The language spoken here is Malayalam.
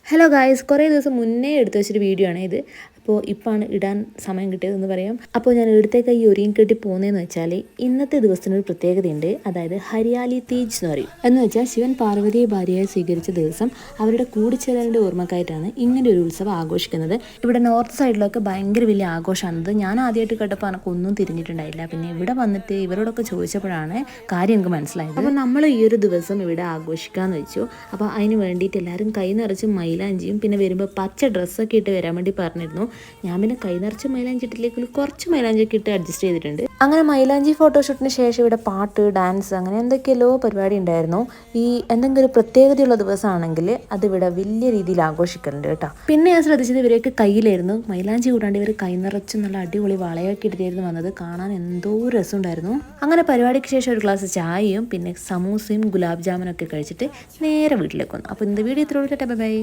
ഹലോ ഗായ്സ്, കുറേ ദിവസം മുന്നേ എടുത്തു വെച്ചൊരു വീഡിയോ ആണ് ഇത്. അപ്പോൾ ഇപ്പോഴാണ് ഇടാൻ സമയം കിട്ടിയതെന്ന് പറയാം. അപ്പോൾ ഞാൻ ഇവിടത്തേക്ക് ഈ ഒരുങ്ങിക്കെട്ടി പോകുന്നതെന്ന് വെച്ചാൽ ഇന്നത്തെ ദിവസത്തിനൊരു പ്രത്യേകതയുണ്ട്. അതായത് ഹരിയാലി തീജ് എന്ന് പറയും. എന്ന് വെച്ചാൽ ശിവൻ പാർവതിയെ ഭാര്യയായി സ്വീകരിച്ച ദിവസം അവരുടെ കൂടിച്ചേരലിൻ്റെ ഓർമ്മക്കായിട്ടാണ് ഇങ്ങനെ ഒരു ഉത്സവം ആഘോഷിക്കുന്നത്. ഇവിടെ നോർത്ത് സൈഡിലൊക്കെ ഭയങ്കര വലിയ ആഘോഷമാണത്. ഞാൻ ആദ്യമായിട്ട് കേട്ടപ്പോൾ എനിക്ക് ഒന്നും തിരിഞ്ഞിട്ടുണ്ടായില്ല. പിന്നെ ഇവിടെ വന്നിട്ട് ഇവരോടൊക്കെ ചോദിച്ചപ്പോഴാണ് കാര്യം എനിക്ക് മനസ്സിലായത്. അപ്പോൾ നമ്മൾ ഈ ഒരു ദിവസം ഇവിടെ ആഘോഷിക്കാമെന്ന് വെച്ചു. അപ്പോൾ അതിന് വേണ്ടിയിട്ട് എല്ലാവരും കൈ നിറച്ച് മൈലാഞ്ചിയും പിന്നെ വരുമ്പോൾ പച്ച ഡ്രസ്സൊക്കെ ഇട്ട് വരാൻ വേണ്ടി പറഞ്ഞിരുന്നു. ഞാൻ പിന്നെ കൈ നിറച്ച് മൈലാഞ്ചി ഇട്ടില്ലെങ്കിൽ കുറച്ച് മൈലാഞ്ചിയൊക്കെ ഇട്ട് അഡ്ജസ്റ്റ് ചെയ്തിട്ടുണ്ട്. അങ്ങനെ മൈലാഞ്ചി ഫോട്ടോഷൂട്ടിന് ശേഷം ഇവിടെ പാട്ട്, ഡാൻസ് അങ്ങനെ എന്തൊക്കെയല്ലോ പരിപാടി ഉണ്ടായിരുന്നു. ഈ എന്തെങ്കിലും ഒരു പ്രത്യേകതയുള്ള ദിവസമാണെങ്കിൽ അതിവിടെ വലിയ രീതിയിൽ ആഘോഷിക്കുന്നുണ്ട് കേട്ടോ. പിന്നെ ഞാൻ ശ്രദ്ധിച്ചത് ഇവരെയൊക്കെ കയ്യിലായിരുന്നു മൈലാഞ്ചി കൂടാണ്ട് ഇവർ കൈ നിറച്ച് നല്ല അടിപൊളി വളയൊക്കെ ഇട്ടിട്ടായിരുന്നു വന്നത്. കാണാൻ എന്തോ രസമുണ്ടായിരുന്നു. അങ്ങനെ പരിപാടിക്ക് ശേഷം ഒരു ഗ്ലാസ് ചായയും പിന്നെ സമൂസയും ഗുലാബ് ജാമുനൊക്കെ കഴിച്ചിട്ട് നേരെ വീട്ടിലേക്ക് വന്നു. അപ്പോൾ ഇന്നത്തെ വീഡിയോ ഇത്രയുള്ളൂ. ബൈ.